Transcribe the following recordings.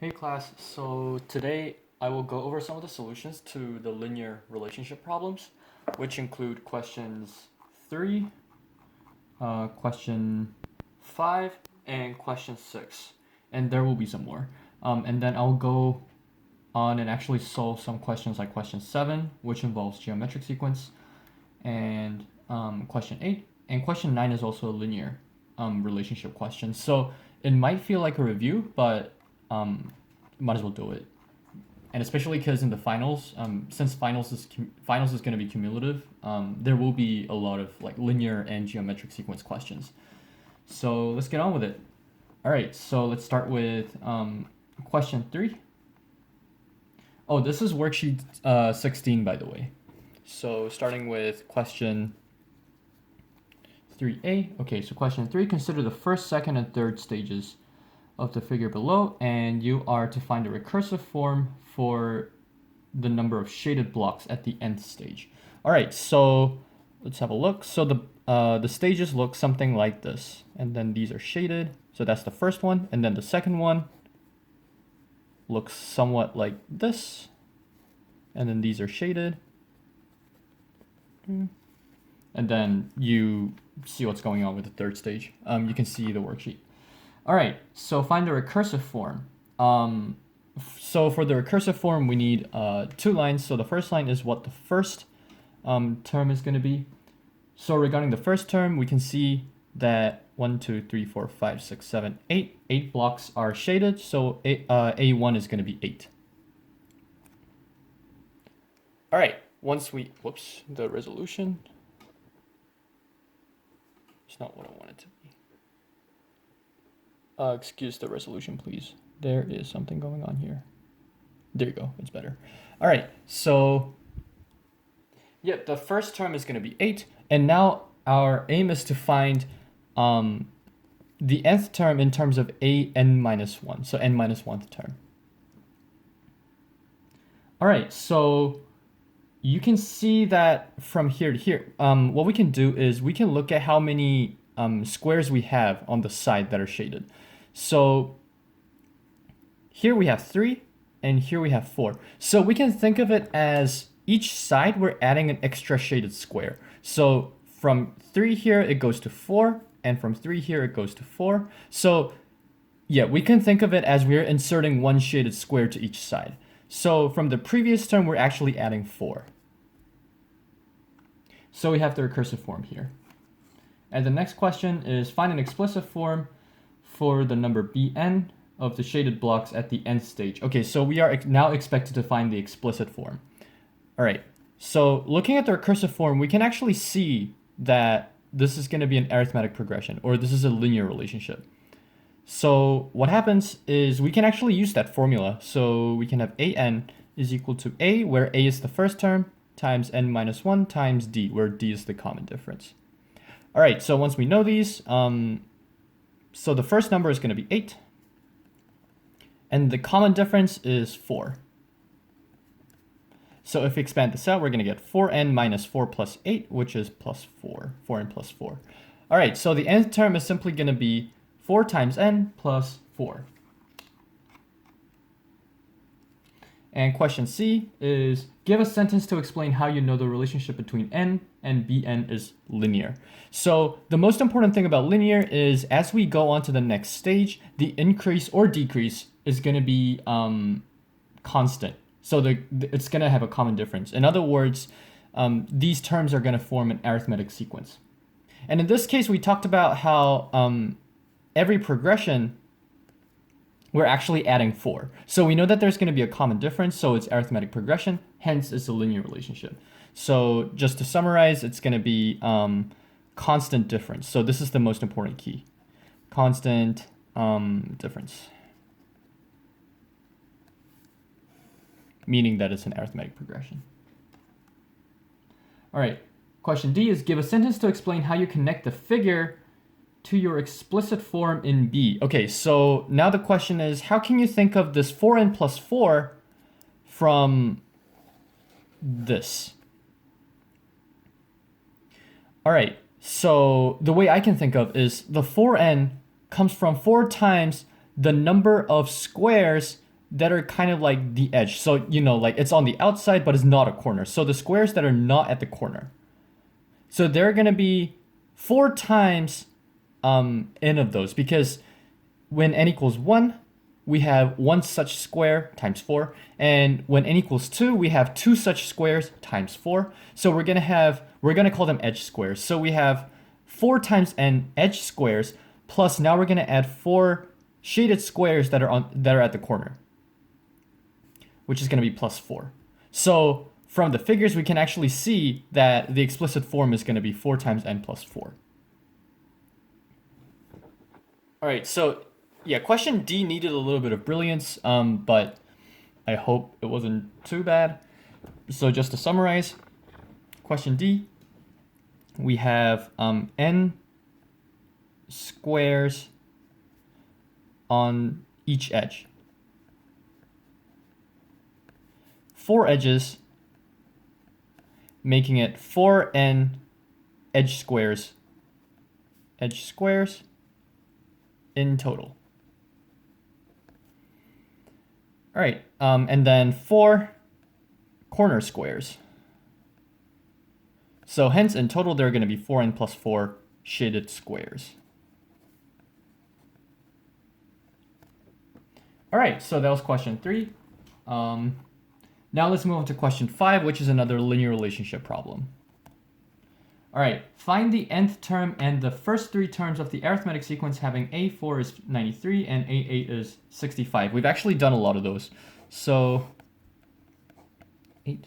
Hey class, so today I will go over some of the solutions to the linear relationship problems, which include questions 3, question 5, and question 6. And there will be some more. And then I'll go on and actually solve some questions like question 7, which involves geometric sequence, and question 8. And question 9 is also a linear relationship question. So it might feel like a review, but might as well do it. And especially because in the finals, since finals is going to be cumulative, there will be a lot of like linear and geometric sequence questions. So let's get on with it. All right, so let's start with question 3. Oh, this is worksheet 16, by the way. So starting with question 3a. Okay, so question 3, consider the first, second, and third stages of the figure below, and you are to find a recursive form for the number of shaded blocks at the nth stage. All right, so let's have a look. So the stages look something like this, and then these are shaded. So that's the first one, and then the second one looks somewhat like this, and then these are shaded. And then you see what's going on with the third stage. You can see the worksheet. All right, so find the recursive form. So for the recursive form, we need 2 lines. So the first line is what the first term is going to be. So regarding the first term, we can see that 1, 2, 3, 4, 5, 6, 7, 8. 8 blocks are shaded, so A1 is going to be 8. All right, once we, whoops, the resolution. It's not what I want it to be. Excuse the resolution, please. There is something going on here. There you go, it's better. All right, so yeah, the first term is going to be 8, and now our aim is to find the nth term in terms of n-1, so n-1th term. All right, so you can see that from here to here. What we can do is we can look at how many squares we have on the side that are shaded. So here we have 3, and here we have 4. So we can think of it as each side we're adding an extra shaded square. So from 3 here it goes to 4, and from 3 here it goes to 4. So yeah, we can think of it as we're inserting 1 shaded square to each side. So from the previous term we're actually adding 4. So we have the recursive form here. And the next question is find an explicit form for the number Bn of the shaded blocks at the nth stage. Okay, so we are now expected to find the explicit form. All right, so looking at the recursive form, we can actually see that this is going to be an arithmetic progression, or this is a linear relationship. So what happens is we can actually use that formula. So we can have an is equal to a, where a is the first term, times n-1 times d, where d is the common difference. All right, so once we know these, so the first number is going to be 8, and the common difference is 4. So if we expand this out, we're going to get 4n minus 4 plus 8, which is plus 4, 4n plus 4. All right, so the nth term is simply going to be 4 times n plus 4. And question C is, give a sentence to explain how you know the relationship between n and Bn is linear. So the most important thing about linear is as we go on to the next stage, the increase or decrease is going to be constant. So it's going to have a common difference. In other words, these terms are going to form an arithmetic sequence. And in this case, we talked about how every progression we're actually adding 4. So we know that there's going to be a common difference, so it's arithmetic progression, hence it's a linear relationship. So just to summarize, it's going to be constant difference. So this is the most important key. Constant difference. Meaning that it's an arithmetic progression. All right, question D is give a sentence to explain how you connect the figure to your explicit form in B. Okay, so now the question is, how can you think of this 4n plus 4 from this? All right, so the way I can think of is the 4n comes from 4 times the number of squares that are kind of like the edge. So, you know, like it's on the outside, but it's not a corner. So the squares that are not at the corner. So they're going to be 4 times n of those, because when n equals 1, we have 1 such square times 4. And when n equals 2, we have 2 such squares times 4. So we're going to call them edge squares. So we have 4 times n edge squares, plus now we're going to add 4 shaded squares that are at the corner, which is going to be plus 4. So from the figures, we can actually see that the explicit form is going to be 4 times n plus 4. All right, so yeah, question D needed a little bit of brilliance, but I hope it wasn't too bad. So just to summarize, question D, we have n squares on each edge. 4 edges, making it 4n edge squares in total. All right, and then 4 corner squares. So hence in total, there are going to be 4n plus 4 shaded squares. All right, so that was question 3. Now let's move on to question 5, which is another linear relationship problem. All right, find the nth term and the first 3 terms of the arithmetic sequence having A4 is 93 and A8 is 65. We've actually done a lot of those. So 8,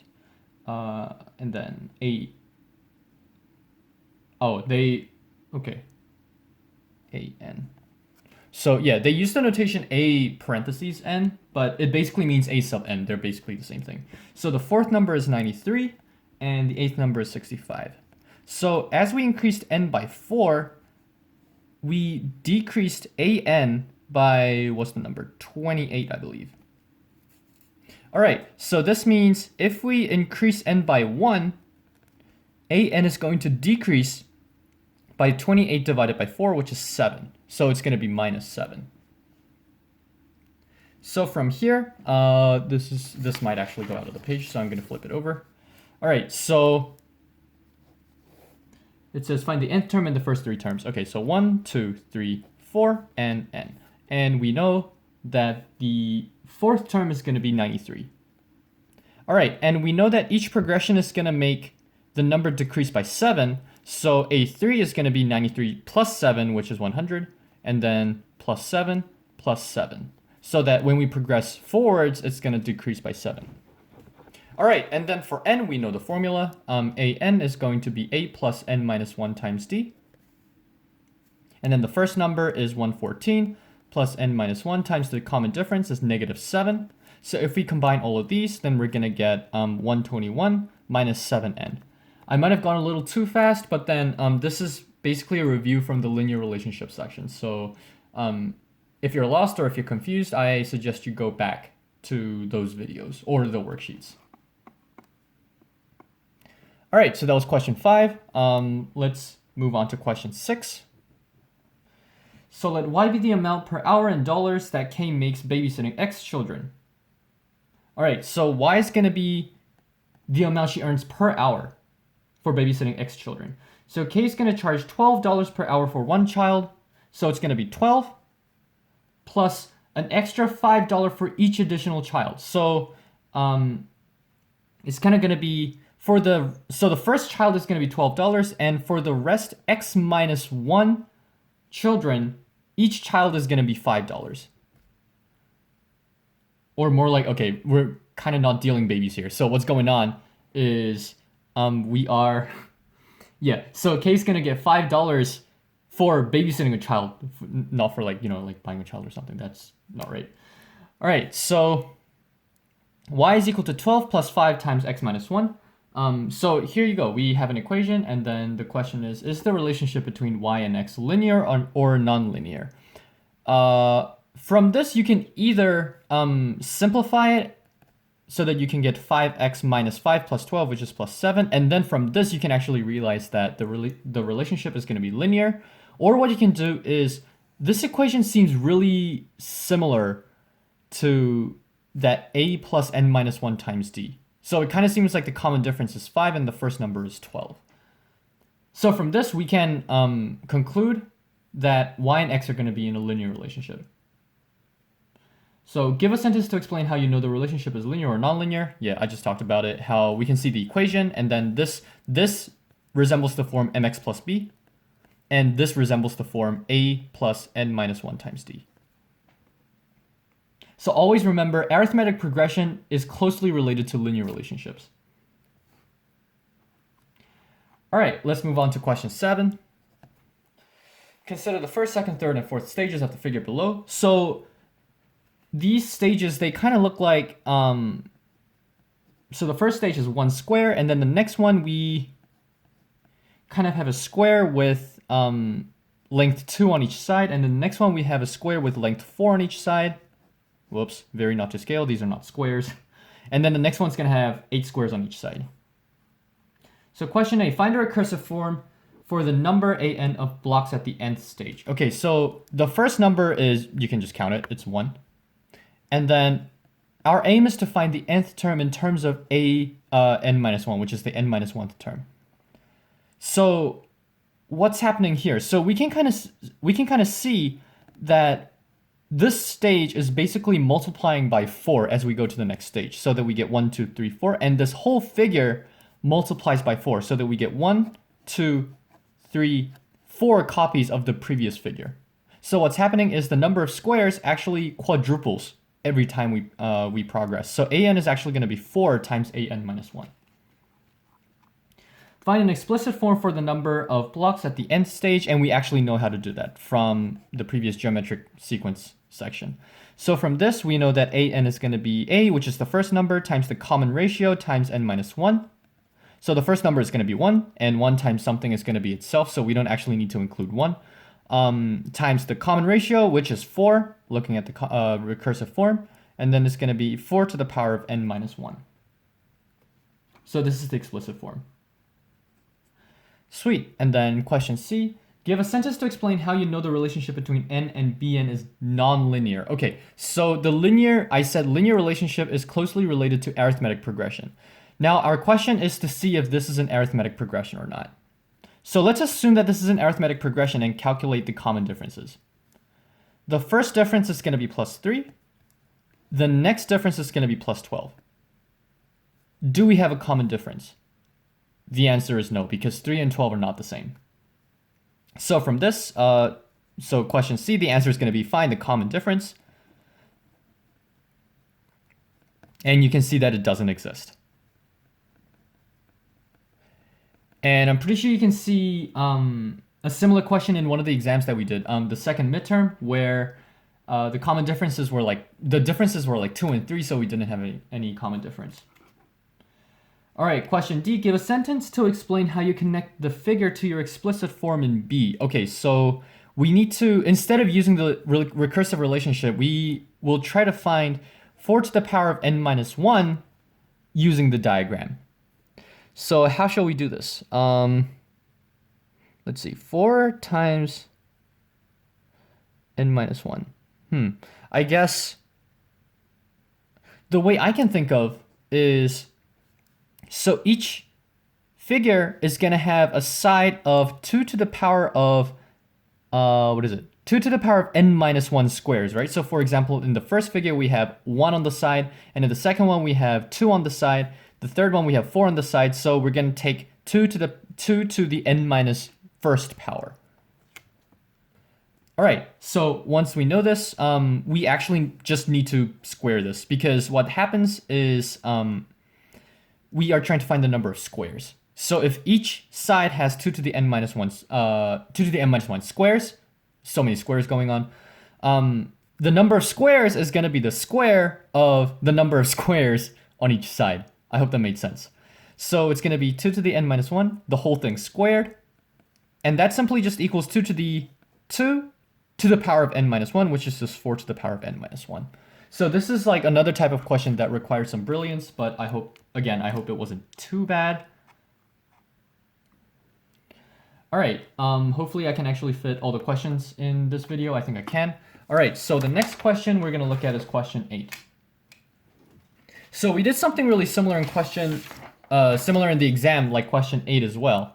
and then AN. So yeah, they use the notation A parentheses n, but it basically means A sub n. They're basically the same thing. So the 4th number is 93 and the 8th number is 65. So as we increased n by 4, we decreased an by, what's the number? 28, I believe. All right, so this means if we increase n by 1, an is going to decrease by 28 divided by 4, which is 7. So it's going to be minus 7. So from here, this might actually go out of the page, so I'm going to flip it over. All right, so it says find the nth term and the first 3 terms. Okay, so 1, 2, 3, 4, and n. And we know that the 4th term is going to be 93. All right, and we know that each progression is going to make the number decrease by 7. So A3 is going to be 93 plus 7, which is 100, and then plus 7, plus 7. So that when we progress forwards, it's going to decrease by 7. All right, and then for n, we know the formula. An is going to be a plus n minus 1 times d. And then the first number is 114 plus n minus 1 times the common difference is negative 7. So if we combine all of these, then we're going to get 121 minus 7n. I might have gone a little too fast, but then this is basically a review from the linear relationship section. So if you're lost or if you're confused, I suggest you go back to those videos or the worksheets. All right, so that was question 5. Let's move on to question 6. So let y be the amount per hour in dollars that K makes babysitting X children. All right, so y is going to be the amount she earns per hour for babysitting X children. So K is going to charge $12 per hour for 1 child. So it's going to be 12 plus an extra $5 for each additional child. So it's kind of going to be so the first child is going to be $12, and for the rest X minus 1 children, each child is going to be $5. Or more like, okay, we're kind of not dealing babies here. So what's going on is so Kay's going to get $5 for babysitting a child, not for like buying a child or something. That's not right. All right, so y is equal to 12 plus 5 times x minus 1. So here you go. We have an equation, and then the question is the relationship between y and x linear or non-linear? From this, you can either simplify it so that you can get 5x minus 5 plus 12, which is plus 7. And then from this, you can actually realize that the relationship is going to be linear. Or what you can do is, this equation seems really similar to that a plus n minus 1 times d. So it kind of seems like the common difference is 5 and the first number is 12. So from this, we can conclude that y and x are going to be in a linear relationship. So give a sentence to explain how you know the relationship is linear or nonlinear. Yeah, I just talked about it, how we can see the equation, and then this resembles the form mx plus b, and this resembles the form a plus n minus 1 times d. So always remember, arithmetic progression is closely related to linear relationships. All right, let's move on to question 7. Consider the first, second, third, and fourth stages of the figure below. So these stages, they kind of look like, so the first stage is 1 square, and then the next one we kind of have a square with length 2 on each side, and then the next one we have a square with length 4 on each side. Whoops, very not to scale, these are not squares. And then the next one's gonna have 8 squares on each side. So question A, find a recursive form for the number an of blocks at the nth stage. Okay, so the first number is, you can just count it, it's 1. And then our aim is to find the nth term in terms of n minus 1, which is the n minus 1th term. So what's happening here? So we can kind of see that this stage is basically multiplying by 4 as we go to the next stage, so that we get 1, 2, 3, 4, and this whole figure multiplies by 4, so that we get 1, 2, 3, 4 copies of the previous figure. So what's happening is the number of squares actually quadruples every time we progress. So an is actually going to be 4 times an minus 1. Find an explicit form for the number of blocks at the nth stage, and we actually know how to do that from the previous geometric sequence section. So from this, we know that an is going to be a, which is the first number, times the common ratio times n minus 1. So the first number is going to be 1, and 1 times something is going to be itself, so we don't actually need to include 1. Times the common ratio, which is 4, looking at the recursive form, and then it's going to be 4 to the power of n minus 1. So this is the explicit form. Sweet. And then question C, give a sentence to explain how you know the relationship between n and bn is nonlinear. Okay, so I said linear relationship is closely related to arithmetic progression. Now our question is to see if this is an arithmetic progression or not. So let's assume that this is an arithmetic progression and calculate the common differences. The first difference is going to be plus 3. The next difference is going to be plus 12. Do we have a common difference? The answer is no, because 3 and 12 are not the same. So from this, so question C, the answer is going to be find the common difference. And you can see that it doesn't exist. And I'm pretty sure you can see a similar question in one of the exams that we did, the second midterm, where the common differences were like, the differences were like 2 and 3, so we didn't have any common difference. All right, question D, give a sentence to explain how you connect the figure to your explicit form in B. Okay, so we need to, instead of using the recursive relationship, we will try to find 4 to the power of n minus 1 using the diagram. So how shall we do this? Let's see, 4 times n minus 1. I guess the way I can think of is, so each figure is going to have a side of 2 to the power of, 2 to the power of n minus 1 squares, right? So for example, in the first figure, we have 1 on the side, and in the second one, we have 2 on the side. The third one, we have 4 on the side, so we're going to take 2 to the n minus first power. All right, so once we know this, we actually just need to square this, because what happens is we are trying to find the number of squares. So if each side has 2 to the n minus 1, 2 to the n minus 1 squares, so many squares going on, the number of squares is going to be the square of the number of squares on each side. I hope that made sense. So it's going to be 2 to the n minus 1, the whole thing squared, and that simply just equals 2 to the power of n minus 1, which is just 4 to the power of n minus 1. So this is like another type of question that requires some brilliance, but I hope it wasn't too bad. All right, hopefully I can actually fit all the questions in this video. I think I can. All right, so the next question we're going to look at is question 8. So we did something really similar in similar in the exam, like question 8 as well.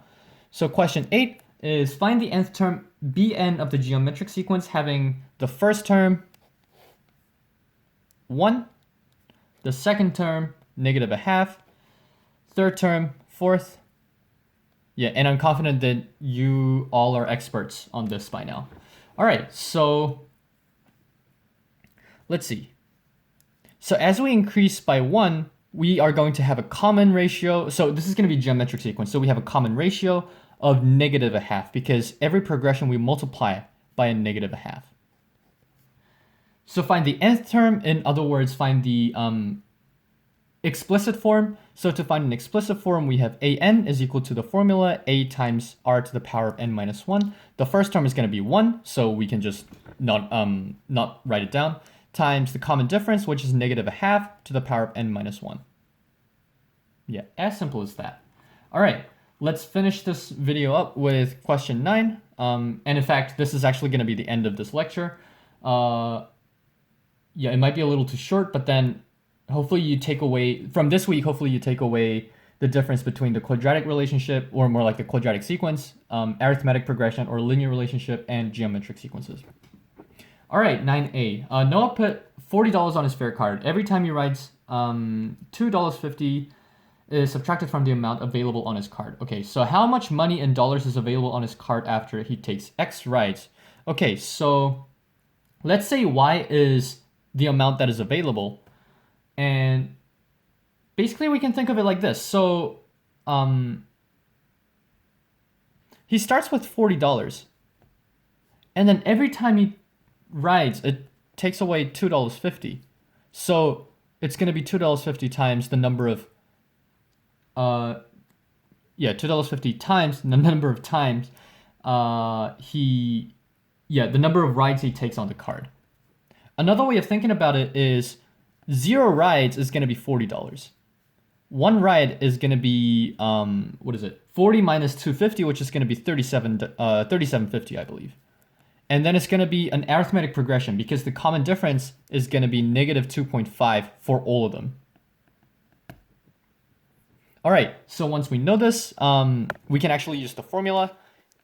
So question 8 is find the nth term Bn of the geometric sequence having the first term 1, the second term negative a half, third term fourth. Yeah, and I'm confident that you all are experts on this by now. All right, so let's see. So as we increase by 1, we are going to have a common ratio. So this is going to be geometric sequence. So we have a common ratio of negative a half because every progression we multiply by a negative a half. So find the nth term, in other words, find the explicit form. So to find an explicit form, we have an is equal to the formula a times r to the power of n minus 1. The first term is going to be 1, so we can just not write it down, times the common difference, which is negative a half to the power of n minus 1. Yeah, as simple as that. All right, let's finish this video up with question 9. And in fact, this is actually going to be the end of this lecture. Yeah, it might be a little too short, but then hopefully you take away, from this week, hopefully you take away the difference between the quadratic relationship, or more like the quadratic sequence, arithmetic progression, or linear relationship, and geometric sequences. All right, 9A. Noah put $40 on his fare card. Every time he rides, $2.50 is subtracted from the amount available on his card. Okay, so how much money in dollars is available on his card after he takes X rides? Okay, so let's say Y is the amount that is available. And basically we can think of it like this. So he starts with $40. And then every time he rides, it takes away $2.50. So it's going to be $2.50 times the number of $2.50 times the number of times the number of rides he takes on the card. Another way of thinking about it is 0 rides is going to be $40. 1 ride is going to be 40 minus 250, which is going to be $37.50, I believe. And then it's going to be an arithmetic progression because the common difference is going to be negative 2.5 for all of them. All right, so once we know this, we can actually use the formula.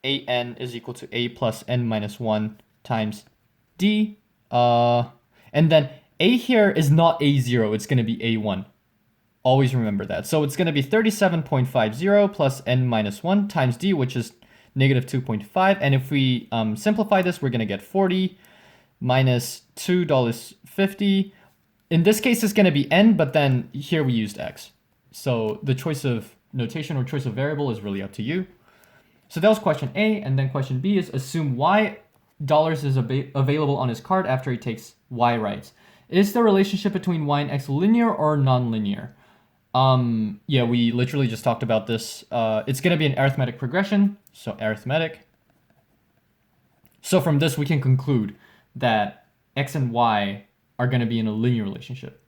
an is equal to a plus n minus 1 times d. And then a here is not a0, it's going to be a1. Always remember that. So it's going to be 37.50 plus n minus 1 times d, which is negative 2.5. And if we simplify this, we're going to get 40 minus $2.50. In this case, it's going to be n, but then here we used x. So the choice of notation or choice of variable is really up to you. So that was question A. And then question B is assume Y dollars is available on his card after he takes Y rides. Is the relationship between Y and X linear or non-linear? Yeah, we literally just talked about this. It's going to be an arithmetic progression. So arithmetic. So from this, we can conclude that X and Y are going to be in a linear relationship.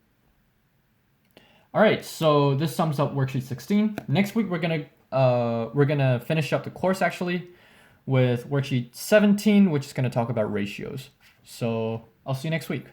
All right, so this sums up worksheet 16. Next week, we're gonna finish up the course actually with worksheet 17, which is going to talk about ratios. So I'll see you next week.